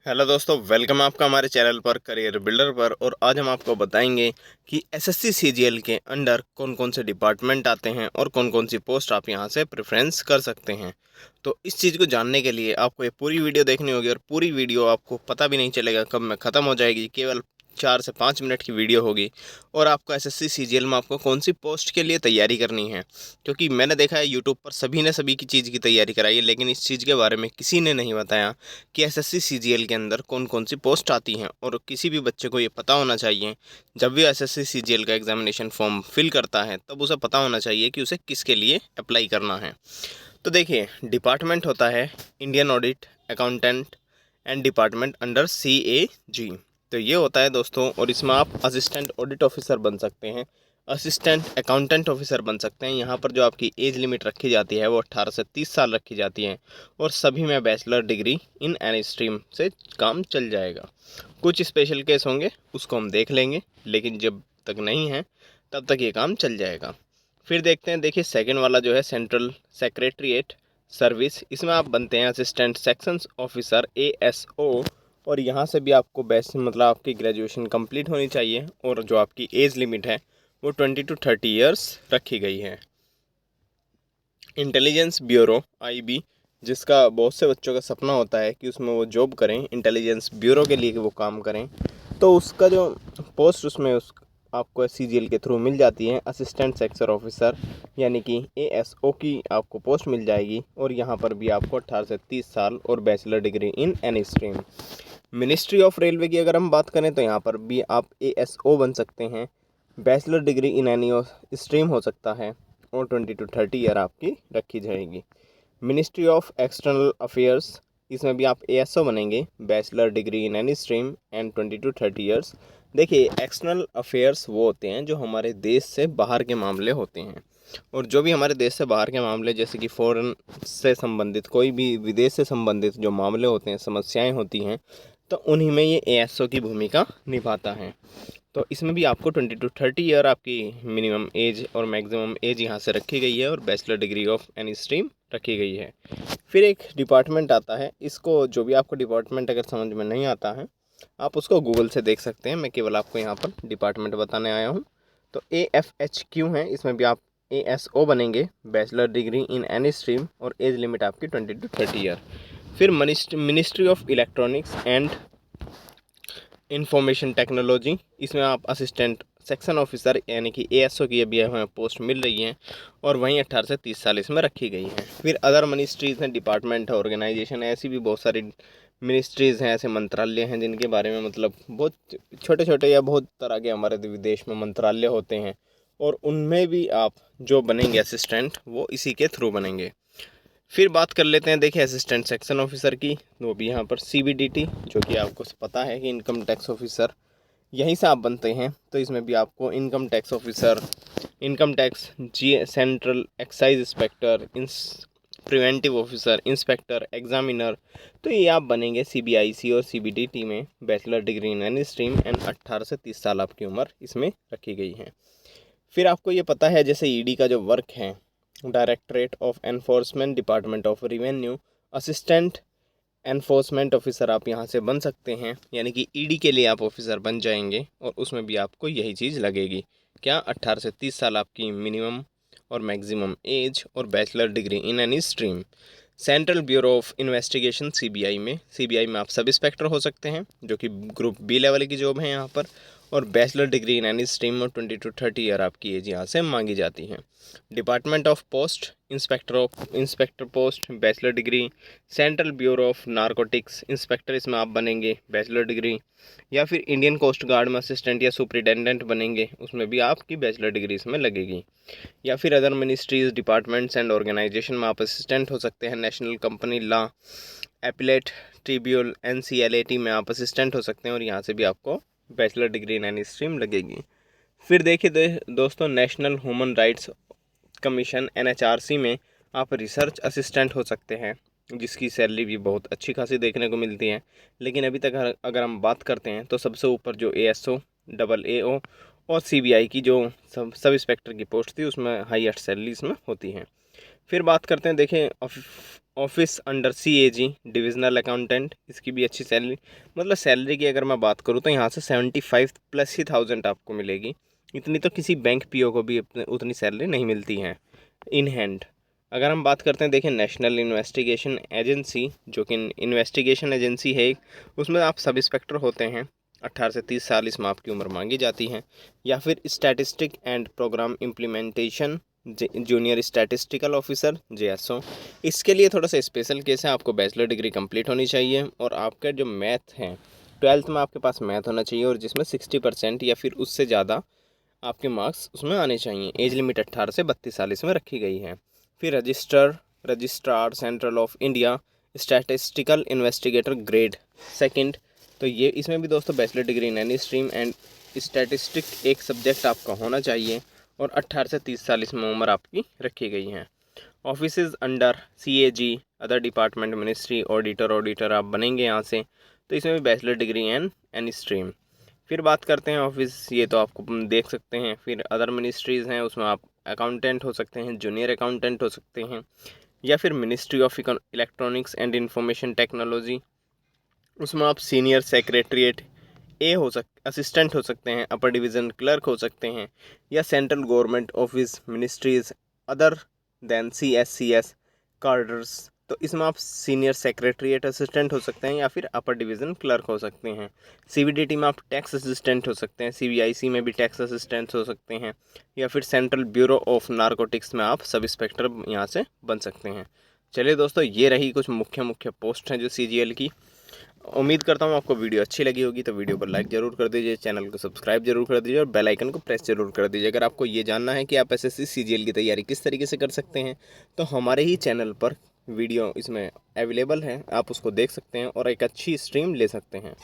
Hello दोस्तों, welcome आपका हमारे चैनल पर करियर बिल्डर पर। और आज हम आपको बताएंगे कि एसएससी सीजीएल के अंडर कौन कौन से डिपार्टमेंट आते हैं और कौन कौन सी पोस्ट आप यहां से प्रेफरेंस कर सकते हैं। तो इस चीज़ को जानने के लिए आपको ये पूरी वीडियो देखनी होगी और पूरी वीडियो आपको पता भी नहीं चलेगा कब में ख़त्म हो जाएगी। केवल 4 से 5 मिनट की वीडियो होगी और आपको एसएससी सीजीएल में आपको कौन सी पोस्ट के लिए तैयारी करनी है। क्योंकि मैंने देखा है यूट्यूब पर सभी ने सभी की चीज़ की तैयारी कराई है, लेकिन इस चीज़ के बारे में किसी ने नहीं बताया कि एसएससी सीजीएल के अंदर कौन कौन सी पोस्ट आती हैं। और किसी भी बच्चे को ये पता होना चाहिए, जब भी एसएससी सीजीएल का एग्जामिनेशन फॉर्म फिल करता है तब उसे पता होना चाहिए कि उसे किसके लिए अप्लाई करना है। तो देखिए, डिपार्टमेंट होता है Indian audit accountant and department under CAG। तो ये होता है दोस्तों, और इसमें आप असिस्टेंट ऑडिट ऑफिसर बन सकते हैं, असिस्टेंट अकाउंटेंट ऑफिसर बन सकते हैं। यहाँ पर जो आपकी एज लिमिट रखी जाती है वो 18 से 30 साल रखी जाती है और सभी में bachelor degree in any stream से काम चल जाएगा। कुछ स्पेशल केस होंगे उसको हम देख लेंगे, लेकिन जब तक नहीं है तब तक ये काम चल जाएगा। फिर देखते हैं, देखिए सेकंड वाला जो है सेंट्रल सेक्रेटरीट सर्विस, इसमें आप बनते हैं असिस्टेंट सेक्शंस ऑफिसर ASO। और यहाँ से भी आपको बेस्ट मतलब आपकी ग्रेजुएशन कंप्लीट होनी चाहिए और जो आपकी एज लिमिट है वो 20 to 30 ईयर्स रखी गई है। इंटेलिजेंस ब्यूरो IB, जिसका बहुत से बच्चों का सपना होता है कि उसमें वो जॉब करें, इंटेलिजेंस ब्यूरो के लिए कि वो काम करें, तो उसका जो पोस्ट उसमें उस आपको CGL के थ्रू मिल जाती है, असिस्टेंट सेक्शन ऑफिसर यानी कि ASO की आपको पोस्ट मिल जाएगी। और यहाँ पर भी आपको 18 से 30 साल और bachelor degree in any stream. Ministry of railway की अगर हम बात करें तो यहाँ पर भी आप ASO बन सकते हैं, bachelor degree in any stream हो सकता है और 20 to 30 ईयर आपकी रखी जाएगी। मिनिस्ट्री ऑफ एक्सटर्नल अफेयर्स, इसमें भी आप ASO बनेंगे, bachelor degree in any stream and 20 to 30 years. देखिए, एक्सटर्नल अफेयर्स वो होते हैं जो हमारे देश से बाहर के मामले होते हैं, और जो भी हमारे देश से बाहर के मामले जैसे कि फ़ॉरेन से संबंधित कोई भी विदेश से संबंधित जो मामले होते हैं, समस्याएं होती हैं, तो उन्हीं में ये ASO की भूमिका निभाता है। तो इसमें भी आपको 20 to 30 ईयर आपकी मिनिमम एज और मैक्सिमम एज यहाँ से रखी गई है और bachelor degree of any stream रखी गई है। फिर एक डिपार्टमेंट आता है, इसको जो भी आपको डिपार्टमेंट अगर समझ में नहीं आता है आप उसको गूगल से देख सकते हैं, मैं केवल आपको यहाँ पर डिपार्टमेंट बताने आया हूँ। तो AFHQ है, इसमें भी आप ASO बनेंगे, bachelor degree in any stream और एज लिमिट आपकी 20 to 30 ईयर। फिर ministry of electronics and information technology, इसमें आप असिस्टेंट सेक्शन ऑफिसर यानी कि ASO की अभी हमें पोस्ट मिल रही है और वहीं 18 से 30 साल इसमें रखी गई है। फिर अदर मिनिस्ट्रीज़ हैं, डिपार्टमेंट है, ऑर्गेनाइजेशन है, ऐसी भी बहुत सारी मिनिस्ट्रीज़ हैं, ऐसे मंत्रालय हैं जिनके बारे में मतलब बहुत छोटे छोटे या बहुत तरह के हमारे देश में मंत्रालय होते हैं, और उनमें भी आप जो बनेंगे असिस्टेंट वो इसी के थ्रू बनेंगे। फिर बात कर लेते हैं, देखिए असिस्टेंट सेक्शन ऑफिसर की, वो भी यहाँ पर CBDT, जो कि आपको पता है कि इनकम टैक्स ऑफिसर, यहीं से आप बनते हैं। तो इसमें भी आपको income tax officer, income tax central excise inspector, preventive officer, inspector, examiner, तो ये आप बनेंगे CBIC और CBDT में, bachelor degree in any stream and 18 से 30 साल आपकी उम्र इसमें रखी गई है। फिर आपको ये पता है जैसे ED का जो वर्क है, directorate of enforcement, department of revenue, assistant enforcement officer आप यहाँ से बन सकते हैं, यानी कि ED के लिए आप ऑफिसर बन जाएंगे और उसमें भी आपको यही चीज़ लगेगी, क्या 18 से 30 साल आपकी मिनिमम और मैक्सिमम एज और bachelor degree in any stream. Central bureau of investigation CBI में आप सब इंस्पेक्टर हो सकते हैं, जो कि ग्रुप B लेवल की जॉब है यहाँ पर, और bachelor degree in any stream और 20 to 30 ईयर आपकी एज यहाँ से मांगी जाती है। Department of post, inspector post, bachelor degree. Central bureau of narcotics inspector, इसमें आप बनेंगे, बैचलर डिग्री। या फिर इंडियन कोस्ट गार्ड में असिस्टेंट या सुपरिटेंडेंट बनेंगे, उसमें भी आपकी बैचलर डिग्री इसमें लगेगी। या फिर other ministries, departments and organization में आप असिस्टेंट हो सकते हैं, national company law, appellate tribunal NCLAT में आप असिस्टेंट हो सकते हैं और यहाँ से भी आपको bachelor degree in any stream लगेगी। फिर देखिए दोस्तों, national human rights commission NHRC में आप रिसर्च असिस्टेंट हो सकते हैं, जिसकी सैलरी भी बहुत अच्छी खासी देखने को मिलती है। लेकिन अभी तक अगर हम बात करते हैं तो सबसे ऊपर जो ASO, AAO और CBI की जो सब इंस्पेक्टर की पोस्ट थी उसमें हाईएस्ट सैलरी इसमें होती है। फिर बात करते हैं, देखें office under CAG divisional accountant, इसकी भी अच्छी सैलरी, मतलब सैलरी की अगर मैं बात करूँ तो यहाँ से 75,000+ आपको मिलेगी। इतनी तो किसी बैंक PO को भी उतनी सैलरी नहीं मिलती है इन हैंड। अगर हम बात करते हैं, देखिए नेशनल इन्वेस्टिगेशन एजेंसी, जो कि इन्वेस्टिगेशन एजेंसी है, उसमें आप सब इंस्पेक्टर होते हैं। 18 से 30 साल इसमें आपकी उम्र मांगी जाती है। या फिर statistic and programme implementation junior statistical officer JSO, इसके लिए थोड़ा सा स्पेशल केस है, आपको बैचलर डिग्री कंप्लीट होनी चाहिए और आपका जो मैथ है 12th में आपके पास मैथ होना चाहिए और जिसमें 60% या फिर उससे ज़्यादा आपके मार्क्स उसमें आने चाहिए। एज लिमिट 18 से 32 साल इसमें रखी गई है। फिर registrar central of India statistical investigator grade 2, तो ये इसमें भी दोस्तों bachelor degree in any stream and statistic एक सब्जेक्ट आपका होना चाहिए और 18 से 30 साल इसमें उम्र आपकी रखी गई है। Offices under CAG other department ministry auditor आप बनेंगे यहाँ से, तो इसमें भी bachelor degree in any stream. फिर बात करते हैं ऑफिस, ये तो आपको देख सकते हैं। फिर अदर मिनिस्ट्रीज़ हैं, उसमें आप अकाउंटेंट हो सकते हैं, जूनियर अकाउंटेंट हो सकते हैं, या फिर ministry of electronics and information technology, उसमें आप सीनियर सेक्रेटरीट असिस्टेंट हो सकते हैं, अपर डिवीज़न क्लर्क हो सकते हैं, या central government office ministries other than CSCS cadres, तो इसमें आप सीनियर सेक्रेटरीट असिस्टेंट हो सकते हैं या फिर अपर डिवीज़न क्लर्क हो सकते हैं। CBDT में आप टैक्स असिस्टेंट हो सकते हैं, CBIC में भी टैक्स असिस्टेंट हो सकते हैं, या फिर सेंट्रल ब्यूरो ऑफ नारकोटिक्स में आप सब इंस्पेक्टर यहाँ से बन सकते हैं। चलिए दोस्तों, ये रही कुछ मुख्य पोस्ट हैं जो CGL की। उम्मीद करता हूँ आपको वीडियो अच्छी लगी होगी, तो वीडियो पर लाइक ज़रूर कर दीजिए, चैनल को सब्सक्राइब जरूर कर दीजिए और बेल आइकन को प्रेस जरूर कर दीजिए। अगर आपको ये जानना है कि आप SSC CGL की तैयारी किस तरीके से कर सकते हैं, तो हमारे ही चैनल पर वीडियो इसमें अवेलेबल है, आप उसको देख सकते हैं और एक अच्छी स्ट्रीम ले सकते हैं।